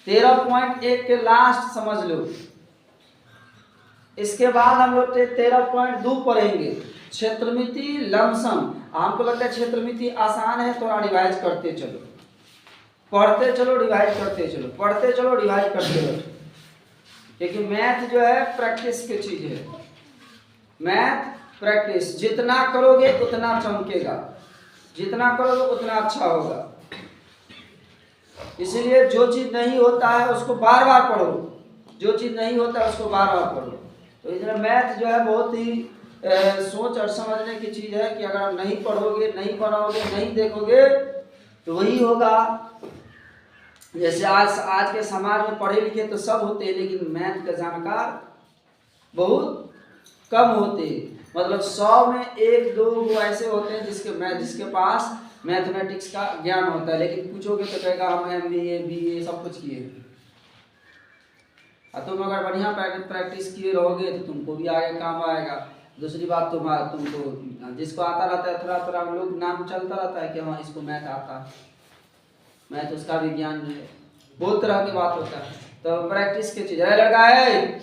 13.1 के लास्ट समझ लो। इसके बाद हम लोग 13.2 पढ़ेंगे, क्षेत्रमिति लमसम। हमको लगता है क्षेत्रमिति आसान है, थोड़ा रिवाइज करते चलो, पढ़ते चलो, रिवाइज करते चलो, पढ़ते चलो, रिवाइज करते चलो, क्योंकि मैथ जो है प्रैक्टिस की चीज है। मैथ प्रैक्टिस, जितना करोगे उतना चमकेगा, जितना करोगे उतना अच्छा होगा। इसीलिए जो चीज नहीं होता है उसको बार बार पढ़ो, जो चीज नहीं होता है उसको बार बार पढ़ो। तो इसलिए मैथ जो है बहुत ही सोच और समझने की चीज है कि अगर आप नहीं पढ़ोगे, नहीं पढ़ोगे, नहीं देखोगे तो वही होगा। जैसे आज के समाज में पढ़े लिखे तो सब होते हैं, लेकिन मैथ का जानकार बहुत कम होते हैं। मतलब 100 में 1-2 ऐसे होते हैं जिसके पास मैथमेटिक्स का ज्ञान होता है, लेकिन पूछोगे तो कहेगा हम MBA BA सब कुछ किए। और तुम अगर बढ़िया प्रैक्टिस किए रहोगे तो तुमको भी आगे काम आएगा। दूसरी बात, तुमको जिसको आता रहता है थोड़ा थोड़ा लोग नाम चलता रहता है कि हाँ इसको मैथ आता है, मैथ उसका भी ज्ञान है, बहुत तरह की बात होता है। तो प्रैक्टिस की चीज है। लड़का है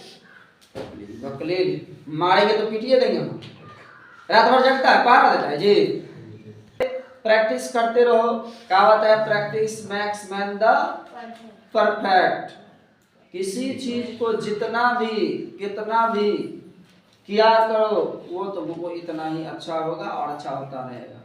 बकलील, मारेंगे तो पीटिए देंगे हम, रात भर जगता है, पार देता है जी। प्रैक्टिस करते रहो, कहावत है practice max man the perfect. किसी चीज को जितना भी कितना भी किया करो वो तुमको इतना ही अच्छा होगा और अच्छा होता रहेगा।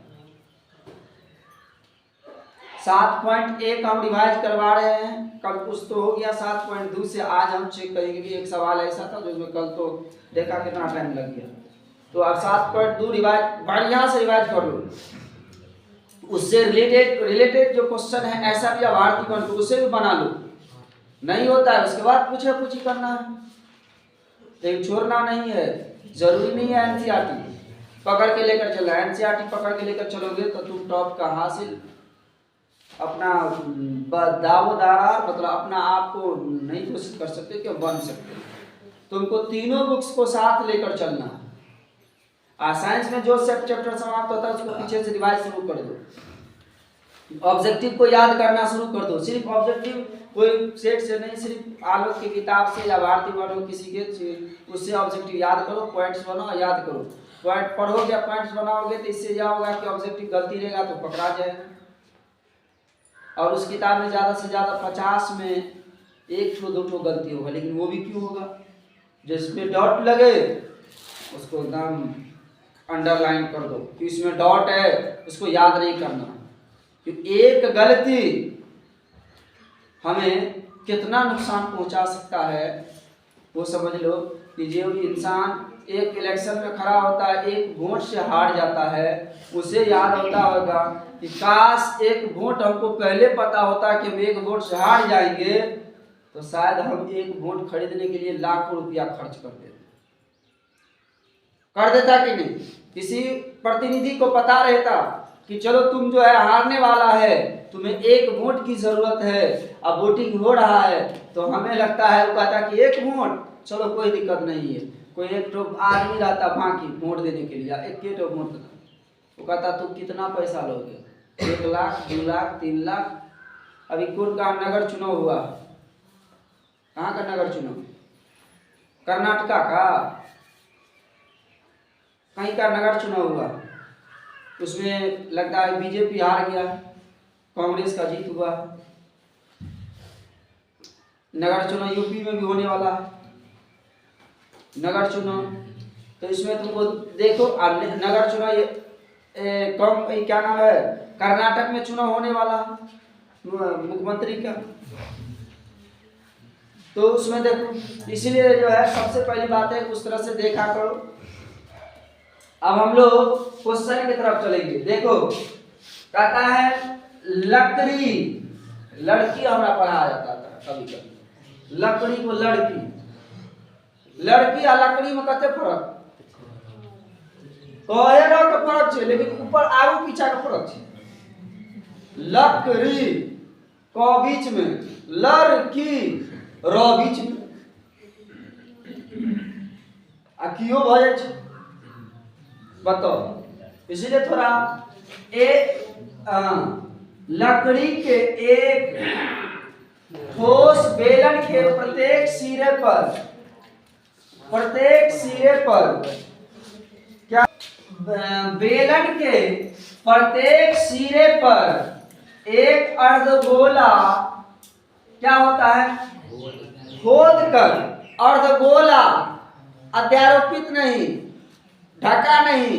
7.1 हम रिवाइज करवा रहे हैं, कल कुछ तो हो गया 7.2 से। आज हम चेक करेंगे कि एक सवाल ऐसा था जिसमें कल तो देखा कितना टाइम लग गया। तो अब 7.2 रिवाइज बढ़िया से रिवाइज कर लो। उससे रिलेटेड जो क्वेश्चन है ऐसा भी आवर्ती बन तो उसे भी बना लो, नहीं होता है उसके बाद पूछी करना है, लेकिन छोड़ना नहीं है। जरूरी नहीं है NCERT पकड़ के लेकर चलना, NCERT पकड़ के लेकर चलोगे तो तुम टॉप का हासिल अपना दावोदार मतलब अपना आप को नहीं घोषित कर सकते कि बन सकते। तुमको तीनों बुक्स को साथ लेकर चलना है। साइंस में जो चैप्टर समाप्त होता है उसको पीछे से रिवाइज शुरू कर दो, ऑब्जेक्टिव को याद करना शुरू कर दो। सिर्फ ऑब्जेक्टिव कोई सेट से नहीं, सिर्फ आलोक की किताब से या भारती बनो किसी के उससे ऑब्जेक्टिव याद करो, पॉइंट्स बनाओ, याद करो। पॉइंट पढ़ोगे, पॉइंट्स बनाओगे तो इससे यह होगा कि ऑब्जेक्टिव गलती रहेगा तो पकड़ा जाएगा। और उस किताब में ज़्यादा से ज़्यादा 50 में 1-2 गलती होगा, लेकिन वो भी क्यों होगा? जिसमें डॉट लगे उसको एकदम अंडरलाइन कर दो कि इसमें डॉट है, उसको याद नहीं करना। क्योंकि एक गलती हमें कितना नुकसान पहुंचा सकता है वो समझ लो। कि जो इंसान एक इलेक्शन में खड़ा होता है, एक वोट से हार जाता है, उसे याद होता होगा कि काश एक वोट हमको पहले पता होता कि हम एक वोट से हार जाएंगे तो शायद हम एक वोट खरीदने के लिए लाखों रुपया खर्च कर देता कि नहीं। किसी प्रतिनिधि को पता रहता कि चलो तुम जो है हारने वाला है, तुम्हें एक वोट की जरूरत है, अब वोटिंग हो रहा है, तो हमें लगता है वो कहता कि एक वोट, चलो कोई दिक्कत नहीं है। कोई एक तो आदमी रहता बाकी वोट देने के लिए, एक वोट देता, वो कहता तुम कितना पैसा लोगे? 1 लाख, 2 लाख, 3 लाख। अभी कौन का नगर चुनाव हुआ, कहाँ का नगर चुनाव? कर्नाटका का कहीं का नगर चुनाव हुआ, उसमें लगता है बीजेपी हार गया, कांग्रेस का जीत हुआ। नगर चुनाव यूपी में भी होने वाला है नगर चुनाव, तो इसमें तुमको देखो नगर चुनाव क्या नाम है, कर्नाटक में चुनाव होने वाला मुख्यमंत्री का, तो उसमें देखो। इसीलिए जो है सबसे पहली बात है उस तरह से देखा करो। अब हम लोग क्वेश्चन की तरफ चलेंगे। देखो कहता है लकड़ी, लड़की हमारा पढ़ाया जाता था कभी कभी, लकड़ी को लड़की, लड़की और लकड़ी में कते फर्क कहे रह के फर्क है, लेकिन ऊपर आगू पीछा का फर्क है। लकड़ी क बीच में, लड़की र बीच में आ कियो भ जाय छै बताओ। इसीलिए थोड़ा लकड़ी के एक ठोस बेलन के प्रत्येक सिरे पर क्या बेलन के प्रत्येक सिरे पर एक अर्धगोला क्या होता है, खोद कर, अर्धगोला, अध्यारोपित नहीं, ढका नहीं,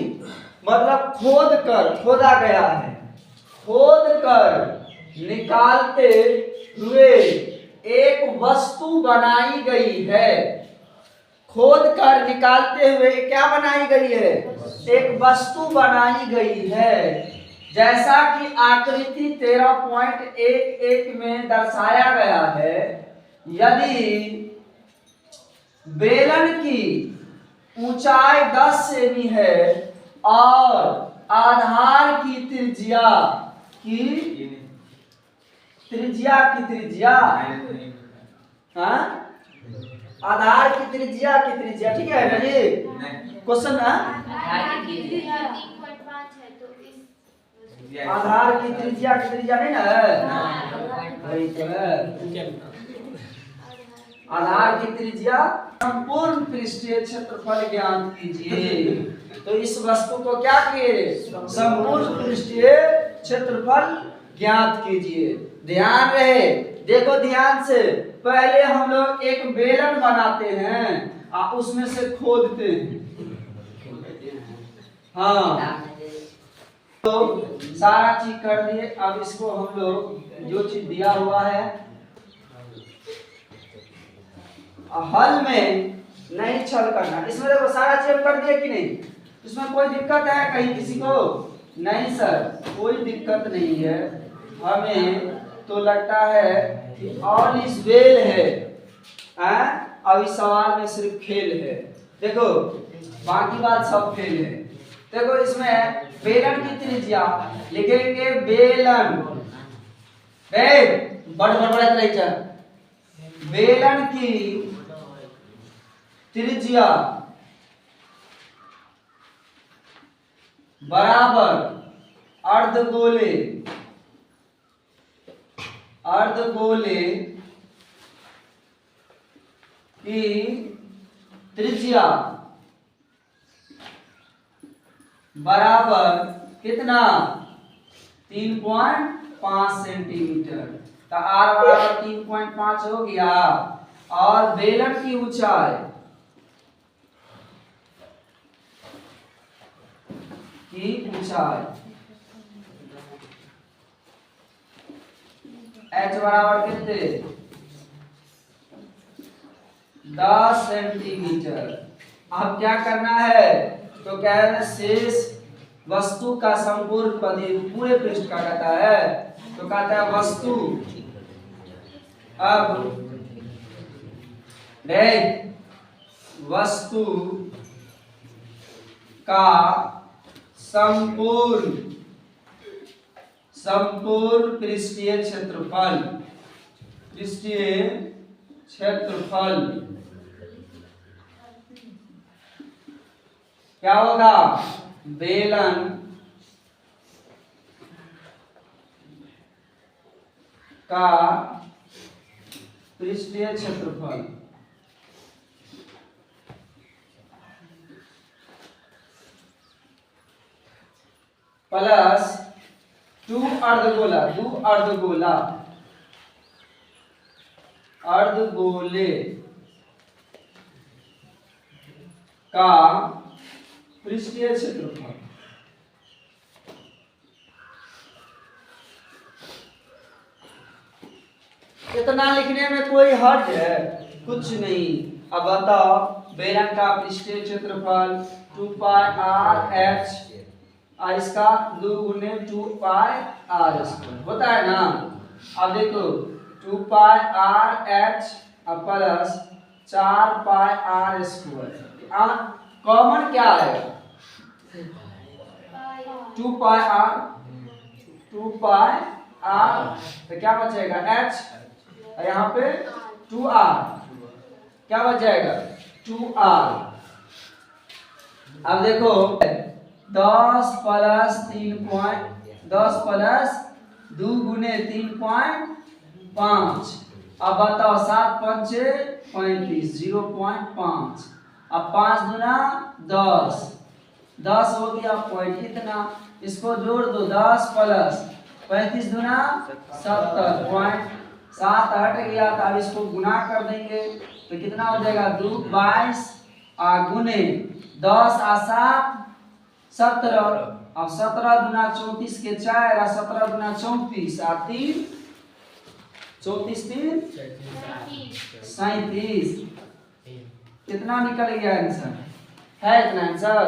मतलब खोद कर, खोदा गया है, खोद कर निकालते हुए एक वस्तु बनाई गई है। खोद कर निकालते हुए क्या बनाई गई है, एक वस्तु बनाई गई है। जैसा कि आकृति 13.11 में दर्शाया गया है, यदि बेलन की ऊंचाई 10 सेमी है और आधार की त्रिज्या हाँ, आधार की त्रिज्या ठीक है ना जी, क्वेश्चन है आधार की त्रिज्या नहीं ना है, आधार की त्रिज्या, संपूर्ण पृष्ठीय क्षेत्रफल ज्ञात कीजिए। तो इस वस्तु को क्या किए, संपूर्ण पृष्ठीय क्षेत्रफल ज्ञात कीजिए। ध्यान रहे, देखो ध्यान से, पहले हम लोग एक बेलन बनाते हैं और उसमें से खोदते हैं, हाँ, तो सारा चीज कर दिए। अब इसको हम लोग जो चीज दिया हुआ है हल में नहीं छल करना। इसमें देखो सारा चीज कर दिए कि नहीं, इसमें कोई दिक्कत है कहीं किसी को? नहीं सर, कोई दिक्कत नहीं है। हमें तो लगता है कि ऑल इज वेल है, अब इस सवाल में सिर्फ खेल है। देखो बाकी बात सब फेल है। देखो इसमें बेलन की त्रिज्या लिखेंगे, बेलन बेलन की त्रिज्या बराबर अर्धगोले की त्रिज्या बराबर कितना, 3.5 सेंटीमीटर। तो r बराबर 3.5 हो गया। और बेलन की ऊंचाई h बराबर कितने, 10 सेंटीमीटर। अब क्या करना है, तो कह रहे हैं शेष वस्तु का संपूर्ण पदी पूरे पृष्ठ का कहता है, तो कहता है वस्तु, अब वस्तु का संपूर्ण पृष्ठीय क्षेत्रफल क्या होगा, बेलन का पृष्ठीय क्षेत्रफल प्लस 2 अर्धगोले का पृष्ठीय क्षेत्रफल। इतना लिखने में कोई हर्ज है? कुछ नहीं। अब बताओ, बेलन का पृष्ठीय क्षेत्रफल 2πr/h, इसका 2 गुने 2πr² होता है ना। अब देखो 2πr/h प्लस 4πr², कॉमन क्या है, 2πr, तो क्या बचेगा h, यहाँ पे 2r, क्या बच जाएगा 2r। अब देखो 10 प्लस 2 गुने 3.5 अब बताओ 7 पंचे 35, 0.5। अब 5 दूना 10, 10 हो गया पॉइंट इतना। इसको जोड़ दो, 10 प्लस 35 दूना 70, पॉइंट 7 हट गया। तो अब इसको गुना कर देंगे तो कितना हो जाएगा, 2 22 गुने 10 आ 7 17। अब 17 दूना 34 के 4 आ 17 दूना 34 आ 3 34 3 37। कितना निकल गया आंसर? है इतना आंसर?